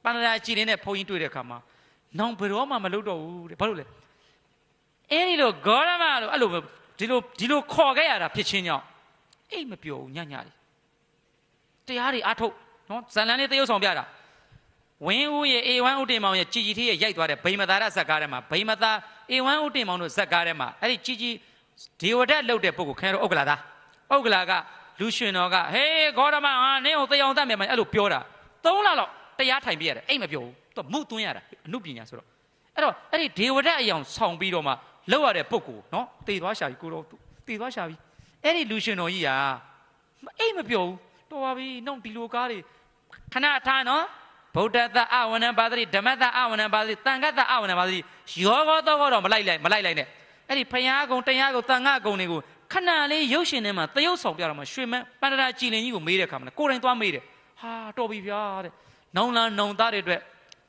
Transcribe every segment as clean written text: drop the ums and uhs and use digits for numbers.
ပန္နရာကြည်နေတဲ့ဘုန်းကြီးတွေ့တဲ့အခါမှာနောင်ဘယ်တော့မှမလုပ်တော့ဘူးတဲ့ဘာလို့လဲအဲ့ဒီလိုဂေါရမလို့အဲ့လိုဒီလိုခေါ်ခဲ့ရတာဖြစ်ချင်းကြောင့်အိတ်မပြောဘူးညညလေးတရားတွေအထုတ်နော်ဇန်လန်းလေးတရုပ်ဆောင်ပြတာဝင်းဦးရဲ့အေဝမ်းဦးတင်မောင်ရဲ့ជីကြီးထေးရဲ့ရိုက်သွားတဲ့ဗိမသာရဇက်ကားထဲမှာဗိမသာအေဝမ်းဦးတင်မောင်တို့ဇက်ကားထဲမှာအဲ့ဒီជីကြီးဒေဝဒတ်လုပ်တဲ့ပုဂ္ဂိုလ်ခင်ဗျားတို့ဥက္ကလာသားဥက္ကလာကလူရှင်တော်ကဟေးဂေါရမဟာနင်းကိုသေအောင်တတ်မယ်အဲ့လိုပြောတာ3လလောက်တရားထိုင်ပြရတယ်အိတ်မပြောဘူးသူမှုသွင်းရတာအမှုပညာဆိုတော့အဲ့တော့အဲ့ဒီဒေဝဒတ်အယောင်ဆောင်ပြီးတော့မှလောက်ရတဲ့ပုဂ္ဂိုလ်နော်တေသွားရှာပြီကိုတော့တေသွားရှာပြီအဲ့ဒီလူရှင်တော်ကြီးကအိတ်မပြောဘူးတော်ပါပြီနှုတ်ဒီလိုကားတွေခဏထားနော်ဗုဒ္ဓတအဝနံပါတိဓမ္မတအဝနံပါတိသံဃတအဝနံပါတိယောဂောတော့တော့မလိုက်လိုက်နဲ့အဲ့ဒီဖယားကုံတရားကုံသံဃကုံတွေကိုခဏလေးရုပ်ရှင်ထဲမှာတရုပ်ဆောင်ပြတော့မှရွှေမန်းပန္နရာကြည်လင်ကြီးကိုမေးတဲ့အခါမှာကိုယ်တိုင်သွားမေးတယ်ဟာတော်ပြီဗျာတဲ့နောင်လာနောင်သားတွေအတွက်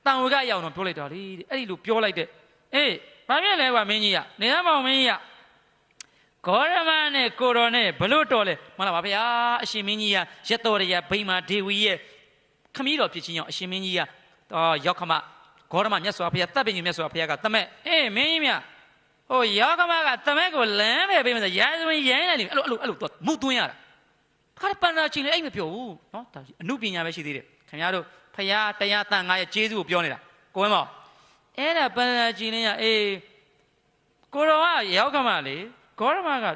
တန်ဝေကရအောင်တော့ပြောလိုက်တာလေတဲ့အဲ့ဒီလိုပြောလိုက်တဲ့အေးဘာဖြစ်လဲကွာမင်းကြီးကနေရမောင်မင်းကြီးကဂေါရမနဲ့ကိုတော်နဲ့ဘလို့တော်လဲမလားပါဗျာအရှင်မင်းကြီးကရတော်ရဗိမာဒေဝီရဲ့ခမည်းတော်ဖြစ်ချင်းကြောင့်အရှင်မင်းကြီးကရောက်ခမဂေါရမမြတ်စွာဘုရားတပ်ပင်ကြီးမြတ်စွာဘုရားကတမက်အေးမင်းကြီးမြဟိုရောက်ခမကတမက်ကိုလမ်းပဲပေးမယ်ဆိုရာဇဝင်ရိုင်းလိုက်တယ်အဲ့လိုသူမှုသွင်းရတာခါပန္နာချင်းလည်းအိမ်မပြောဘူးနော်ဒါအမှုပညာပဲရှိသေးတယ်ခင်ဗျားတို့ဖရာတရားတန်ငါရဲ့ကျေးဇူးကိုပြောနေတာကိုဝင်းမောင်အဲ့ဒါပန္နာချင်းလည်းအေးကိုတော်ကရောက်ခမလေဂေါရမက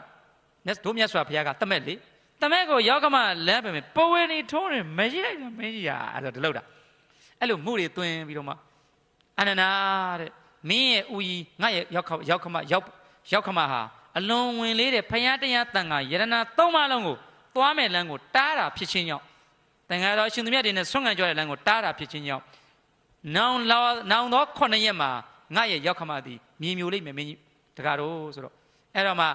တို့မြတ်စွာဘုရားကတမက်လေတမက်ကိုရောက်ခမလမ်းပဲမယ်ပဝေနေထိုးနေမရှိလိုက်တာမင်းကြီးအဲ့ဒါဒီလောက်တာအဲ့လိုမှုတွေသွင်းပြီးတော့မှအနန္နာတဲ့မင်းရဲ့ဦးကြီးငါရဲ့ရောက်ခမဟာအလွန်ဝင်လေးတဲ့ဖယားတရားတန်ခါယရဏ3ပါးလုံးကိုသွားမဲ့လမ်းကိုတားတာဖြစ်ချင်းကြောင့်တန်ခါတော်ရှင်သူမြတ်တွေနဲ့ဆွမ်းခံကြတဲ့လမ်းကိုတားတာဖြစ်ချင်းကြောင့်နောင်သော9ရက်မှာငါရဲ့ရောက်ခမသည်မြေမျိုးလိမ့်မယ်မင်းကြီးတကားတော့ဆိုတော့အဲ့တော့မှ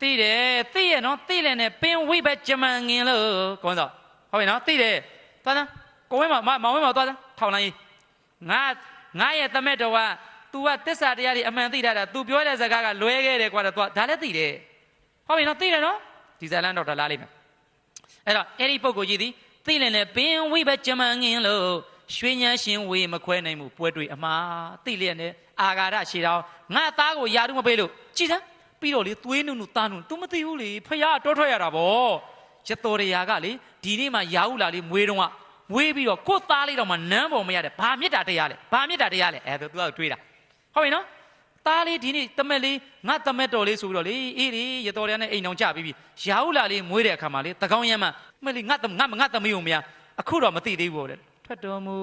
သိတယ်သိရနော်သိတယ်နဲ့ပင်ဝိဘကြမန်ငင်လို့ကောင်းတော့ဟုတ်ပြီနော်သိတယ်သွားသားကိုဝင်းမောင်ဝင်းမောင်သွားသားထောင်လိုက်ငါရဲ့တမက်တော်က तू ကသစ္စာတရားတွေအမှန်သိတာ तू ပြောတဲ့စကားကလွဲခဲ့တယ်ကွာတော့ तू ဒါလည်းသိတယ်ဟုတ်ပြီနော်သိတယ်နော်ဒီဇာလန်တော့ဒါလားလိမ့်မယ်အဲ့တော့အဲ့ဒီပုဂ္ဂိုလ်ကြီးသည်သိလင်နဲ့ပင်ဝိဘကြမန်ငင်လို့ရွှေညံရှင်ဝေမခွဲနိုင်မှုပွဲတွေ့အမှားသိလျက်နဲ့အာဃာရရှည်တော်ငါသားကိုယာတုမပေးလို့ကြည်စမ်းပြီးတော့လေသွေးနုနုသားနု तू မသိဘူးလေဖယားတောထွက်ရတာဗောရတော်ရရာကလေဒီနေ့မှယာဟုလာလေးမွေးတော့မွေးပြီးတော့ကိုယ်သားလေးတော့မှနန်းပေါ်မရတယ်ဘာမြစ်တာတရားလဲအဲ့ဒါ तू ကတွေးတာဟုတ်ပြီနော်သားလေးဒီနေ့တမက်လေးငါတမက်တော်လေးဆိုပြီးတော့လေအေးလေရတော်ရနဲ့အိမ်အောင်ကြပြီးယာဟုလာလေးမွေးတဲ့အခါမှာလေတကောင်းရမ်းမှမလေးငါသမီးကိုမရအခုတော့မသိသေးဘူးဗောတဲ့ထွက်တော်မူ